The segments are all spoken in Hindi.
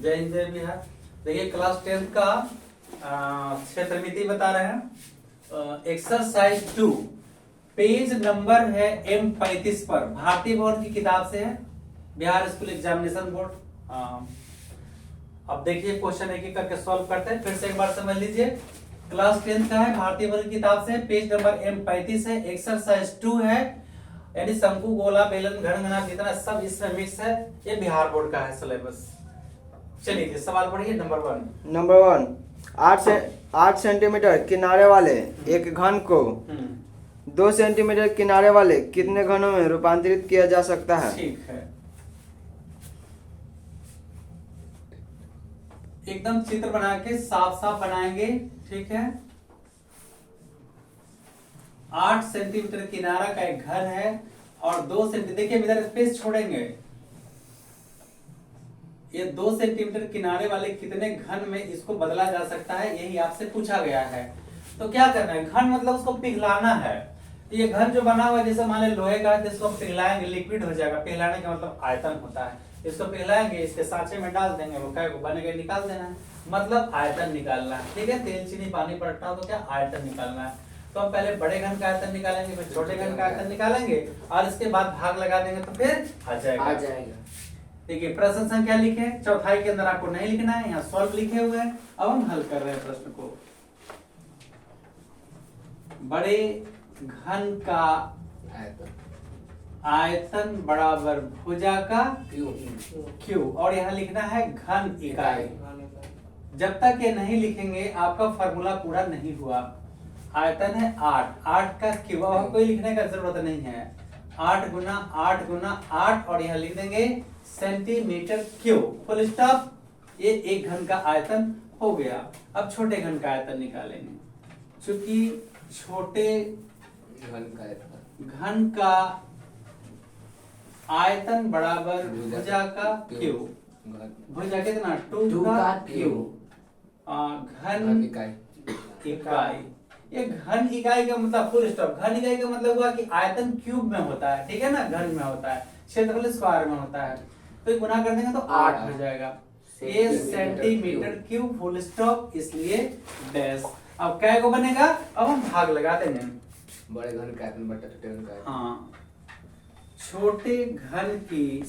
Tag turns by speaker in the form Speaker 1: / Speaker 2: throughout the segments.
Speaker 1: जय हिंद जय बिहार। देखिए क्लास 10 का क्षेत्रमिति बता रहे हैं। एक्सरसाइज 2 पेज नंबर है M35 पर, भारतीय बोर्ड की किताब से है, बिहार स्कूल एग्जामिनेशन बोर्ड। अब देखिए क्वेश्चन एक एक करके सॉल्व करते हैं। फिर से एक बार समझ लीजिए, क्लास 10 का है, भारतीय बोर्ड की किताब से, पेज नंबर M35 है, एक्सरसाइज 2 है, यानी शंकु गोला बेलन घन घना जितना सब इसमें मिक्स है। ये बिहार बोर्ड का है सिलेबस। चलिए जी सवाल पढ़िए। नंबर 1
Speaker 2: 8 सेंटीमीटर किनारे वाले एक घन को 2 सेंटीमीटर किनारे वाले कितने घनों में रूपांतरित किया जा सकता है?
Speaker 1: ठीक है, एकदम चित्र बना के साफ साफ बनाएंगे। ठीक है, 8 सेंटीमीटर किनारा का एक घर है और 2 सेंटीमीटर, देखिए इधर स्पेस छोड़ेंगे। ये 2 सेंटीमीटर किनारे वाले कितने घन में इसको बदला जा सकता है, यही आपसे पूछा गया है। तो क्या करना है, घन मतलब उसको पिघलाना है। ये घन जो बना हुआ है, जैसे मान लो लोहे का, जिसको हम पिघलाएंगे लिक्विड हो जाएगा। पिघलाने का मतलब आयतन होता है। इसको पिघलाएंगे, इसके सांचे में डाल देंगे, वो क्या बनेगा, निकाल देना है, मतलब आयतन निकालना है। ठीक है, तेल चीनी पानी पलटना हो तो क्या आयतन निकालना है। तो हम पहले बड़े घन का आयतन निकालेंगे, फिर छोटे घन का आयतन निकालेंगे और इसके बाद भाग लगा देंगे तो फिर आ जाएगा। देखिए प्रश्न संख्या लिखे, चौथाई के अंदर आपको नहीं लिखना है, यहाँ सॉल्व लिखे हुए हैं। अब हम हल कर रहे हैं प्रश्न को। बड़े घन का आयतन बराबर भुजा का क्यू, और यहाँ लिखना है घन इकाई। जब तक ये नहीं लिखेंगे आपका फॉर्मूला पूरा नहीं हुआ। आयतन है 8 का क्यू, अब कोई लिखने का जरूरत नहीं है। 8 गुना 8 गुना 8 और यहाँ लिख देंगे सेंटीमीटर क्यूब, फुल स्टॉप। ये एक घन का आयतन हो गया। अब छोटे घन का आयतन निकालेंगे, क्योंकि छोटे घन का आयतन बराबर भुजा का क्यूब। भुजा कितना 2 का क्यूब, घन इकाई। ये घन इकाई का मतलब फुल स्टॉप। घन इकाई का मतलब हुआ कि आयतन क्यूब में होता है, ठीक है ना, घन में होता है, क्षेत्रफल स्क्वायर में होता है। तो ये गुना कर देंगे तो 8 हो जाएगा। ये सेंटीमीटर क्यूब फुल स्टॉप, इसलिए डैश। अब क्या को बनेगा, अब हम भाग लगा देंगे।
Speaker 2: बड़े घन का आयतन बटा छोटे घन का आयतन।
Speaker 1: हाँ, छोटे घन की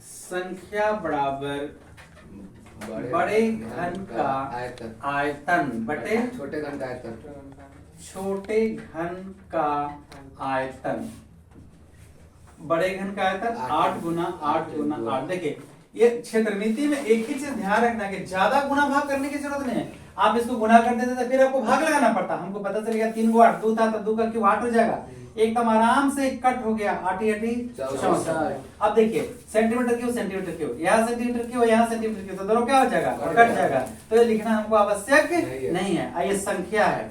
Speaker 1: संख्या बराबर बड़े घन का आयतन बटे
Speaker 2: छोटे घन का आयतन।
Speaker 1: छोटे घन का आयतन, बड़े घन का आयतन 8 गुना 8 गुना 8। देखिए ये क्षेत्रमिति में एक ही चीज ध्यान रखना कि ज्यादा गुना भाग करने की जरूरत नहीं है। आप इसको गुना कर देते तो फिर आपको भाग लगाना पड़ता। हमको पता चल गया 3 गुना 8, 2 था तो 2 का क्यूब 8 हो जाएगा। एकदम आराम से कट हो गया, 8 64। अब देखिए सेंटीमीटर क्यूब सेंटीमीटर क्यूब, यहाँ सेंटीमीटर क्यूब यहाँ सेंटीमीटर क्यूब, तो दोनों क्या हो जाएगा, कट जाएगा। तो ये लिखना हमको आवश्यक नहीं है। ये संख्या है,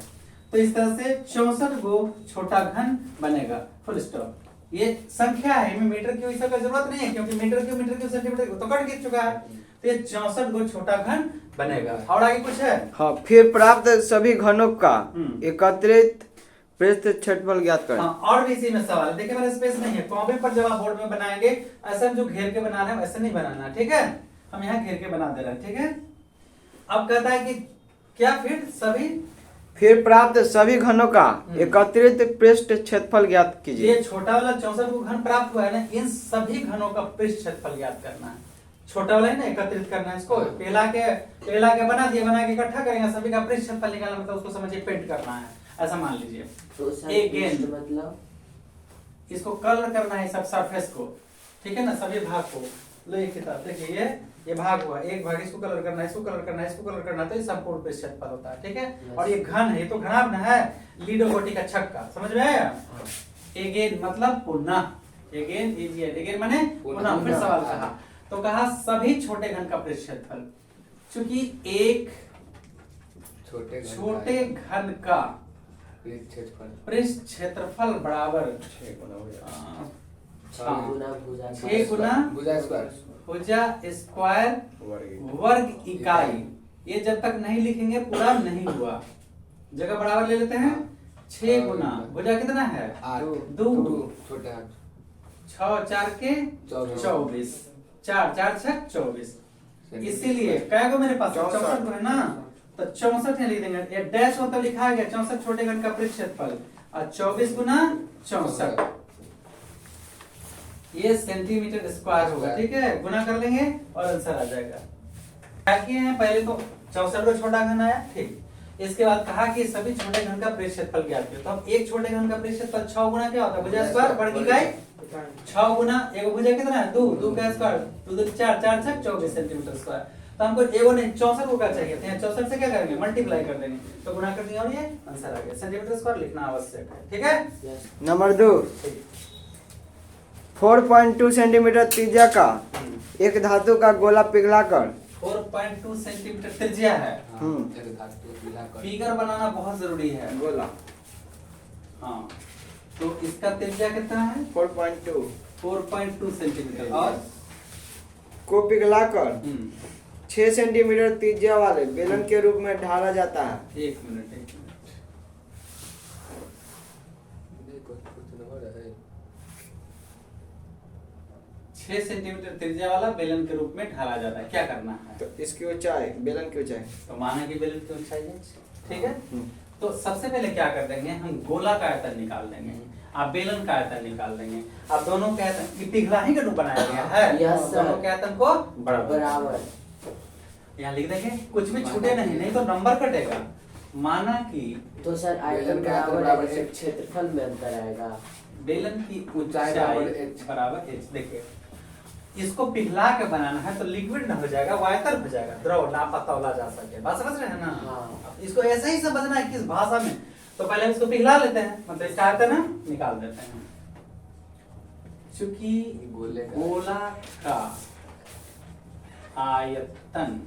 Speaker 1: तो इस तरह से 64 गो छोटा घन बनेगा, फुल स्टॉप। ये संख्या है, इनमें मीटर क्यूब इसका जरूरत नहीं है, क्योंकि मीटर क्यूब सेंटीमीटर क्यूब तो कट गिर चुका है। तो ये 64 गो छोटा घन बनेगा। और आगे कुछ है?
Speaker 2: हाँ, फिर प्राप्त सभी घनों का एकत्रित पृष्ठ क्षेत्रफल ज्ञात करें।
Speaker 1: हाँ, और भी इसी में सवाल है। देखिए मेरा स्पेस नहीं है, कॉपी पर जब आप बोर्ड में बनाएंगे ऐसा जो घेर के बनाना है वैसे नहीं बनाना, ठीक है। हम यहाँ घेर के बना दे रहे हैं, ठीक है। अब कहता है कि क्या, फिर
Speaker 2: प्राप्त सभी घनों का एकत्रित पृष्ठ क्षेत्रफल ज्ञात कीजिए।
Speaker 1: ये छोटा वाला 64 को घन प्राप्त हुआ है ना, इन सभी घनों का पृष्ठ क्षेत्रफल ज्ञात करना है। छोटा वाला है ना, एकत्रित करना है इसको। पहला के बना दिए, बना के इकट्ठा करेंगे, सभी का पृष्ठ क्षेत्रफल निकालना, मतलब उसको समझिए पेंट करना है, ऐसा मान लीजिए। एक गेंद, मतलब इसको कलर करना है सब सरफेस को, ठीक है ना, सभी भाग को। लो एक किताब देखिए, ये भाग हुआ, एक भाग इसको कलर करना है, इसको कलर करना है, इसको कलर करना है, तो ये संपूर्ण पृष्ठ क्षेत्रफल होता है, ठीक है। और ये घन है, ये तो घनाभ है, लीडो गोटी का छक्का, समझ में आया। अगेन मतलब पुनः, अगेन माने पुनः। फिर सवाल कहा, तो कहा सभी छोटे घन का पृष्ठ क्षेत्रफल, चूंकि एक छोटे घन का पृष्ठ क्षेत्रफल बराबर 6 गुना भुजा स्क्वायर वर्ग इकाई। ये जब तक नहीं लिखेंगे पूरा नहीं हुआ, जगह बराबर ले लेते हैं। 6 गुना भुजा कितना है 2, 6 4 के 24, 4 4 6 24, इसीलिए क्या को मेरे पास
Speaker 2: 64
Speaker 1: 64 है ना, तो 64 लिख देंगे। ये डैश होता लिखा गया 64 छोटे घन का परिक्षेत्रफल और 24 गुना 64 ये सेंटीमीटर स्क्वायर होगा। ठीक है, गुना कर लेंगे और आंसर आ जाएगा। क्या किए हैं, पहले तो 64 का छोटा घन आया, ठीक। इसके बाद कहा कि सभी छोटे घन का परिक्षेत्रफल ज्ञात करें। तो अब एक छोटे घन का परिक्षेत्रफल 6 गुना क्या होता है, भुजा स्क्वायर वर्ग इकाई 6 गुना एक भुजा कितना है 2, 2 का स्क्वायर 2 2 4 4 6 24 सेंटीमीटर स्क्वायर। तो हमको एगो नहीं 64 को क्या चाहिए थे, 64 से क्या करेंगे मल्टीप्लाई कर देंगे, तो गुना कर देंगे और ये आंसर आ गया। सेंटीमीटर स्क्वायर लिखना आवश्यक है। ठीक है,
Speaker 2: नंबर 2, 4.2 सेंटीमीटर त्रिज्या का एक धातु का गोला पिघलाकर
Speaker 1: 4.2 सेंटीमीटर त्रिज्या है। फिगर बनाना बहुत जरूरी है।
Speaker 2: गोला,
Speaker 1: हाँ, तो इसका त्रिज्या कितना है 4.2 सेंटीमीटर और
Speaker 2: को पिघलाकर 6 सेंटीमीटर त्रिज्या वाले बेलन के रूप में ढाला जाता है।
Speaker 1: एक मिनट 6 सेंटीमीटर त्रिज्या वाला बेलन के रूप में ढाला जाता है। क्या करना है,
Speaker 2: तो इसकी ऊंचाई, बेलन की ऊंचाई,
Speaker 1: तो माना कि बेलन की ऊंचाई है, ठीक है। तो सबसे पहले क्या कर देंगे, हम गोला का आयतन निकाल देंगे, आप बेलन का आयतन निकाल देंगे। अब दोनों के आयतन की पिघला ही का रूप बनाया गया है, दोनों के आयतन को बराबर यहाँ लिख देंगे, कुछ भी छूटे नहीं तो नंबर कटेगा। माना कि
Speaker 3: तो सर आयतन बराबर है, क्षेत्रफल में अंतर आएगा।
Speaker 1: बेलन की ऊंचाई बराबर h। देखिए इसको पिघला के बनाना है तो लिक्विड ना हो जाएगा, वो आयतन हो जाएगा, द्रव नापा तौला जा सके। बात समझ रहे हैं ना?
Speaker 3: हाँ।
Speaker 1: इसको ऐसे ही समझना है किस भाषा में। तो पहले इसको पिघला लेते हैं, मतलब इसका आयतन हम निकाल देते हैं। चूंकि गोला का आयतन,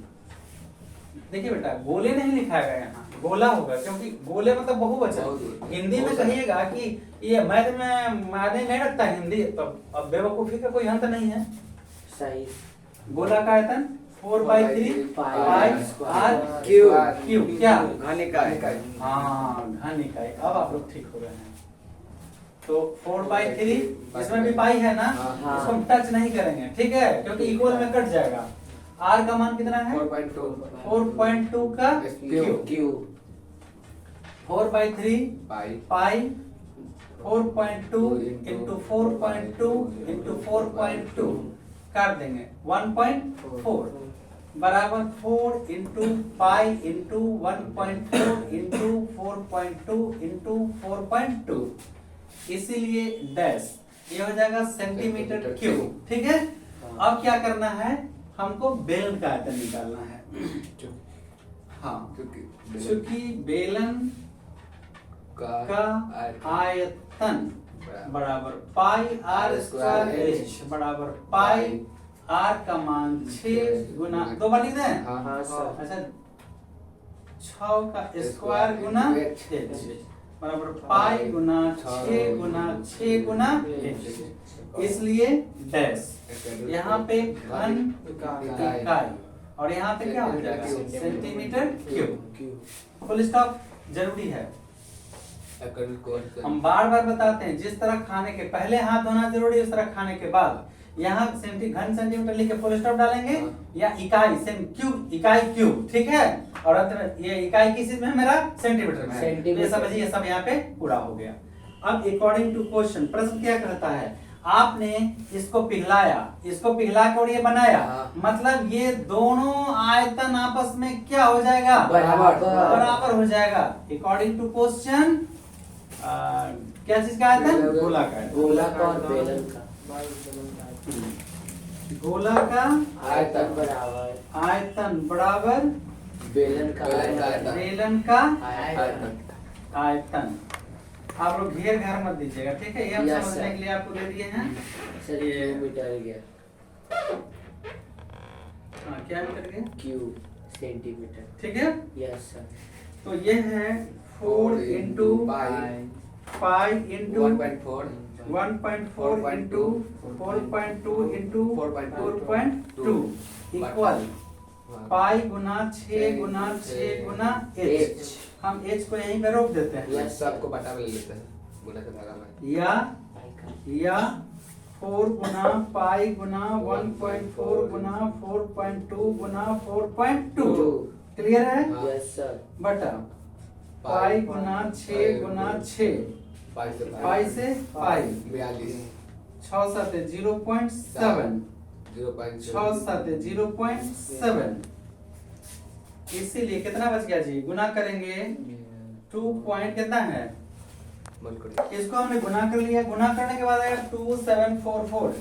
Speaker 1: देखिए बेटा गोले नहीं लिखा गया यहाँ, गोला होगा, क्योंकि गोले मतलब बहुवचन। हिंदी में कहिएगा कि ये मैथ में मायने नहीं रखता हिंदी, तो अब बेवकूफी का कोई अंत नहीं है।
Speaker 3: सही।
Speaker 1: गोला का आयतन 4/3 पाई r क्यू क्या
Speaker 2: घन इकाई।
Speaker 1: हाँ घन इकाई। अब आप लोग ठीक हो गए हैं। तो 4/3 इसमें भी पाई है ना,
Speaker 3: हाँ।
Speaker 1: इसको हम टच नहीं करेंगे, ठीक है, क्योंकि इक्वल में कट जाएगा। r का मान कितना है 4.2 का क्यू 4/3 पाई 4.2 इंटू 4.2 इंटू 4.2 काट देंगे 1.4 बराबर 4 into pi into 1.4 into 4.2 into 4.2, इसीलिए डैश ये हो जाएगा सेंटीमीटर क्यूब। ठीक है, अब क्या करना है, हमको बेलन का आयतन निकालना है। हाँ, क्योंकि बेलन का आयतन बराबर पाई आर स्क्वायर एच बराबर पाई आर का मान 6 गुना 2 बार लिख दें।
Speaker 3: हाँ सर।
Speaker 1: अच्छा 6 का स्क्वायर गुना एच बराबर पाई गुना 6 गुना 6 गुना एच, इसलिए डैश यहाँ पे घन इकाई और यहाँ पे क्या हो जाएगा सेंटीमीटर क्यूब। फुल स्टॉप जरूरी है। हम बार बार बताते हैं, जिस तरह खाने के पहले हाथ धोना जरूरी है, उस तरह खाने के बाद यहाँ घन सेंटीमीटर लिख के फुल स्टॉप डालेंगे, या इकाई क्यूब इकाई क्यूब, ठीक है। और ये इकाई किस चीज में है मेरा, सेंटीमीटर में है। ये समझिए, ये सब यहाँ पे पूरा हो गया। अब अकॉर्डिंग टू क्वेश्चन प्रश्न क्या कहता है, आपने इसको पिघलाया, इसको पिघला के और ये बनाया, मतलब ये दोनों आयतन आपस में क्या हो जाएगा, बराबर हो जाएगा। अकॉर्डिंग टू क्वेश्चन क्या चीज का आयतन, गोला का
Speaker 3: और बेलन का
Speaker 1: गोला का आयतन बराबर
Speaker 3: बेलन का
Speaker 1: आयतन। आप लोग घेर घर मत दीजिएगा, ठीक है, ये हम
Speaker 3: Yes,
Speaker 1: समझने
Speaker 3: sir.
Speaker 1: के लिए आपको दे दिए हैं।
Speaker 3: सर ये मीटर गया,
Speaker 1: हाँ क्या मीटर गया,
Speaker 3: क्यूब सेंटीमीटर।
Speaker 1: ठीक है।
Speaker 3: Yes sir.
Speaker 1: तो ये है 4 into pi into 1.4 into 4.2 into 4.2 equal pi गुना 6 गुना 6 गुना एच। हम एच को यहीं पे रोक देते हैं,
Speaker 3: Yes,
Speaker 4: सबको पता ले लेते हैं, बोला था धागा में।
Speaker 1: या 4 गुना पाई गुना 1.4 गुना 4.2 गुना 4.2 क्लियर है?
Speaker 3: Yes sir.
Speaker 1: बटा पाई गुना 6 गुना 6 पाई से पाई
Speaker 4: 42
Speaker 1: 6 7 0.7 6 7 0.7 इसीलिए कितना बच गया जी? गुना करेंगे 2 पॉइंट कितना है? इसको हमने गुना कर लिया। गुना करने के बाद आएगा 2744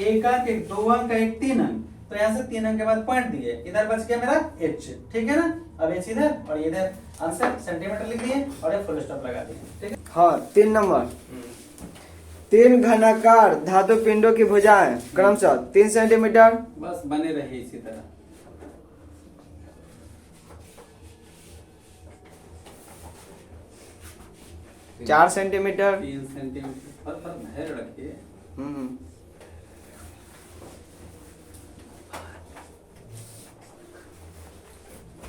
Speaker 1: एक अंक एक 2 अंक एक 3 अंक, तो यहाँ से 3 अंक के बाद पॉइंट दिए, इधर बच गया मेरा h, ठीक है ना? अब h इधर और इधर आंसर सेंटीमीटर लिख दिए और ये फुल स्टॉप लगा दिए, ठीक है?
Speaker 2: हाँ 3 नंबर 3 घनाकार धातु पिंडों की भुजाएं क्रमशः 3 सेंटीमीटर,
Speaker 1: बस बने रहे इसी तरह।
Speaker 2: चार सेंटीमीटर
Speaker 1: 3 सेंटीमीटर पर धैर्य रखिए।
Speaker 2: हम्म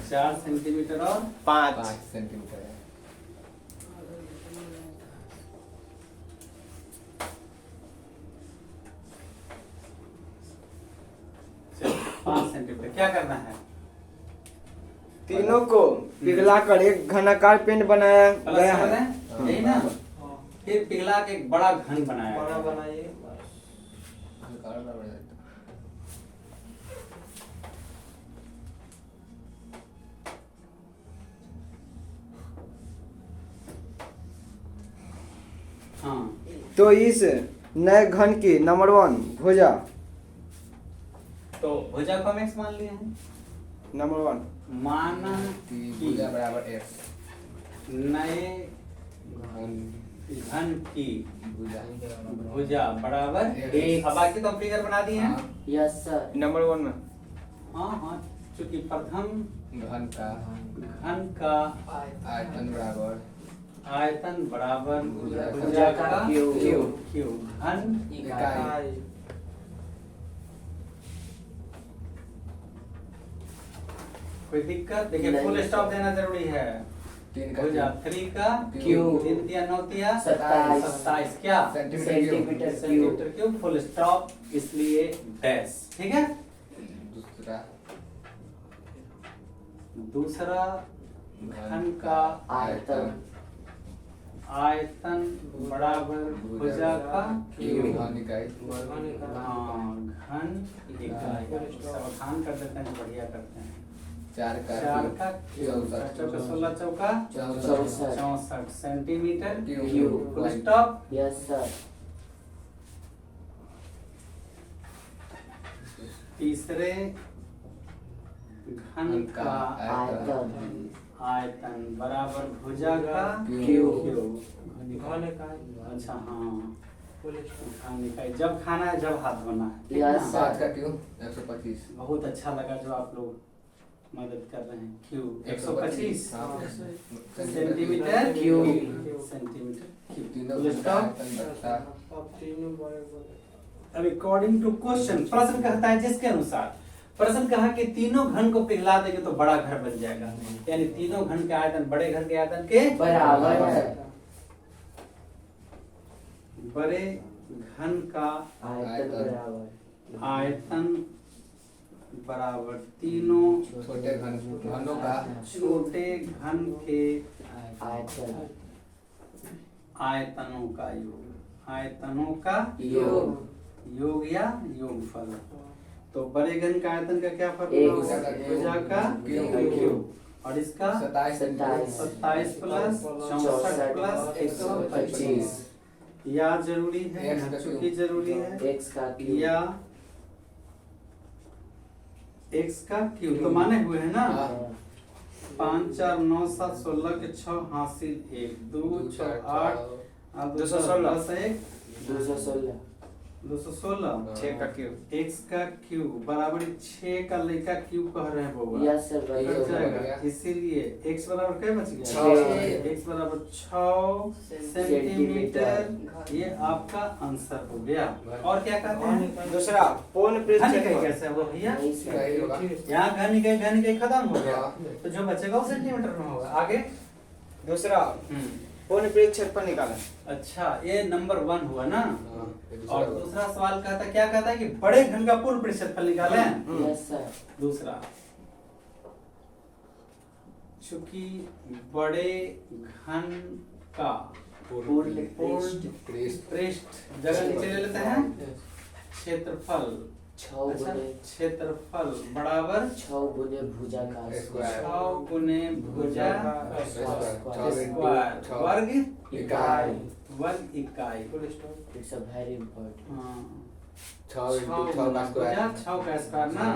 Speaker 1: 4 सेंटीमीटर और
Speaker 2: 5
Speaker 4: सेंटीमीटर है।
Speaker 1: 5 सेंटीमीटर। क्या करना है?
Speaker 2: तीनों को पिघलाकर एक घनाकार पिंड बनाया
Speaker 1: प्लस
Speaker 2: गया
Speaker 1: कर
Speaker 2: है।
Speaker 1: रहे हैं? यही ना? फिर पिघला के एक बड़ा घन बनाया गया।
Speaker 3: बनाइए।
Speaker 1: हाँ
Speaker 2: तो इस नए घन की नंबर 1 भुजा
Speaker 1: तो भुजा को हम x मान लिए हैं।
Speaker 2: नंबर 1
Speaker 1: माना
Speaker 4: भुजा
Speaker 1: कि
Speaker 4: बराबर x
Speaker 1: नए घन की भुजा बराबर
Speaker 4: एक।
Speaker 1: अब बाकी तो हम फिगर बना दिए हैं।
Speaker 3: Yes sir.
Speaker 2: नंबर 1 में
Speaker 1: हाँ हाँ, चूंकि प्रथम
Speaker 4: घन का
Speaker 1: घन का
Speaker 4: आयतन बराबर
Speaker 1: आयतन बराबर
Speaker 4: भुजा
Speaker 1: भुजा का
Speaker 3: क्यूब।
Speaker 1: क्यूब घन
Speaker 4: इकाई।
Speaker 1: कोई दिक्कत? देखिए
Speaker 3: नहीं।
Speaker 1: फुल स्टॉप देना जरूरी है।
Speaker 4: 3 का
Speaker 1: भुजा 3 का
Speaker 3: क्यूब।
Speaker 1: 3 तिया 9 तिया
Speaker 3: 27
Speaker 1: 27 क्या?
Speaker 3: Centimetre
Speaker 1: centimetre cube full stop, इसलिए डैश, ठीक है? दूसरा घन का
Speaker 3: आयतन
Speaker 1: आयतन बराबर भुजा का क्यूब।
Speaker 4: घन इकाई।
Speaker 1: हाँ घन इकाई। सावधान कर देते हैं तो बढ़िया करते हैं।
Speaker 4: 4 का
Speaker 1: 4 का
Speaker 4: क्यूब।
Speaker 1: चौका 16 चौका 64 centimetre
Speaker 3: cube.
Speaker 1: Full stop.
Speaker 3: Yes sir.
Speaker 1: तीसरे घन का
Speaker 3: आयतन
Speaker 1: आयतन बराबर भुजा का
Speaker 3: क्यूब।
Speaker 1: अच्छा हाँ घन इकाई। जब खाना है जब हाथ धोना है, ठीक
Speaker 3: Yes,
Speaker 1: ना?
Speaker 3: sir।
Speaker 4: 7 का क्यूब 125।
Speaker 1: बहुत अच्छा लगा जो आप लोग मदद कर रहे हैं। Cube 125 centimetre
Speaker 3: cube.
Speaker 1: Centimetre cube.
Speaker 4: तीनों
Speaker 1: फुल
Speaker 4: का
Speaker 1: स्टॉप।
Speaker 4: आयतन बराबर
Speaker 1: अब अकॉर्डिंग टू क्वेश्चन प्रश्न कहता है जिसके अनुसार प्रश्न कहा कि तीनों घन को पिघला देंगे तो बड़ा घर बन जाएगा, यानी तीनों घन के आयतन बड़े घर के आयतन के
Speaker 3: बराबर है।
Speaker 1: बड़े घन का
Speaker 3: आयतन बराबर
Speaker 1: आयतन बराबर तीनों
Speaker 4: छोटे घनों का
Speaker 1: छोटे घन के
Speaker 3: आयतन
Speaker 1: आयतनों का योग। आयतनों का
Speaker 3: योग।
Speaker 1: योग या योगफल। तो बड़े घन का आयतन का क्या फल
Speaker 3: एक
Speaker 1: होगा? भुजा का क्यूब। और इसका
Speaker 4: 27
Speaker 1: 27 प्लस 64 प्लस 125 या जरूरी है,
Speaker 4: X का
Speaker 1: चूंकि
Speaker 4: क्यूब।
Speaker 1: जरूरी है
Speaker 3: एक्स का क्यूब
Speaker 1: या x का क्यूब तो माने हुए है ना। 5 4 9 7 16 के 6 हासिल 1 2 6 8 216 1
Speaker 3: 216
Speaker 1: 216
Speaker 2: 6 का क्यूब
Speaker 1: x का क्यूब बराबर 6 का लेका क्यूब कह रहे हैं बउआ।
Speaker 3: यस सर
Speaker 1: कट
Speaker 3: बराबर
Speaker 1: जाएगा, इसीलिए x बराबर क्या बच गया?
Speaker 3: छः।
Speaker 1: x बराबर 6 सेंटीमीटर। ये आपका आंसर हो गया। और क्या कहते हैं?
Speaker 2: दूसरा पूर्ण
Speaker 1: घन
Speaker 2: पृष्ठ
Speaker 1: इकाई
Speaker 2: क्षेत्रफल।
Speaker 1: कैसे हुआ भैया?
Speaker 3: नहीं सर
Speaker 1: यहाँ घन इकाई खत्म हो गया, तो जो बचेगा वो सेंटीमीटर में होगा। आगे
Speaker 2: दूसरा परिपृक्ष क्षेत्रफल निकालें।
Speaker 1: अच्छा, ये नंबर 1 हुआ ना।
Speaker 4: हाँ, ये
Speaker 1: और
Speaker 4: दूसरा
Speaker 1: दूसरा सवाल कहता क्या कहता है कि बड़े घन का पूर्ण क्षेत्रफल निकालें।
Speaker 3: Yes sir.
Speaker 1: दूसरा, चूंकि बड़े घन का
Speaker 3: पूर्ण
Speaker 1: पृष्ठ जगह नीचे ले लेते हैं, क्षेत्रफल
Speaker 3: 6
Speaker 1: अच्छा,
Speaker 3: गुने
Speaker 1: क्षेत्रफल बराबर
Speaker 3: 6 गुने भुजा का
Speaker 4: स्क्वायर।
Speaker 1: 6 गुने भुजा
Speaker 3: स्क्वायर।
Speaker 1: स्क्वायर वर्ग
Speaker 3: इकाई।
Speaker 1: वर्ग इकाई।
Speaker 3: It's a very important.
Speaker 1: हाँ,
Speaker 4: 6 into 6 का स्क्वायर
Speaker 1: 6 का स्क्वायर ना,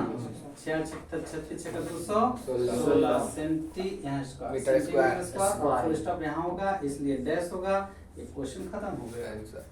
Speaker 1: 6 36 का 200
Speaker 4: 16
Speaker 1: 16 सेंटी यहाँ square
Speaker 4: metre square.
Speaker 1: Full stop यहाँ होगा, इसलिए डैश होगा। ये क्वेश्चन खत्म हो गया।
Speaker 4: आंसर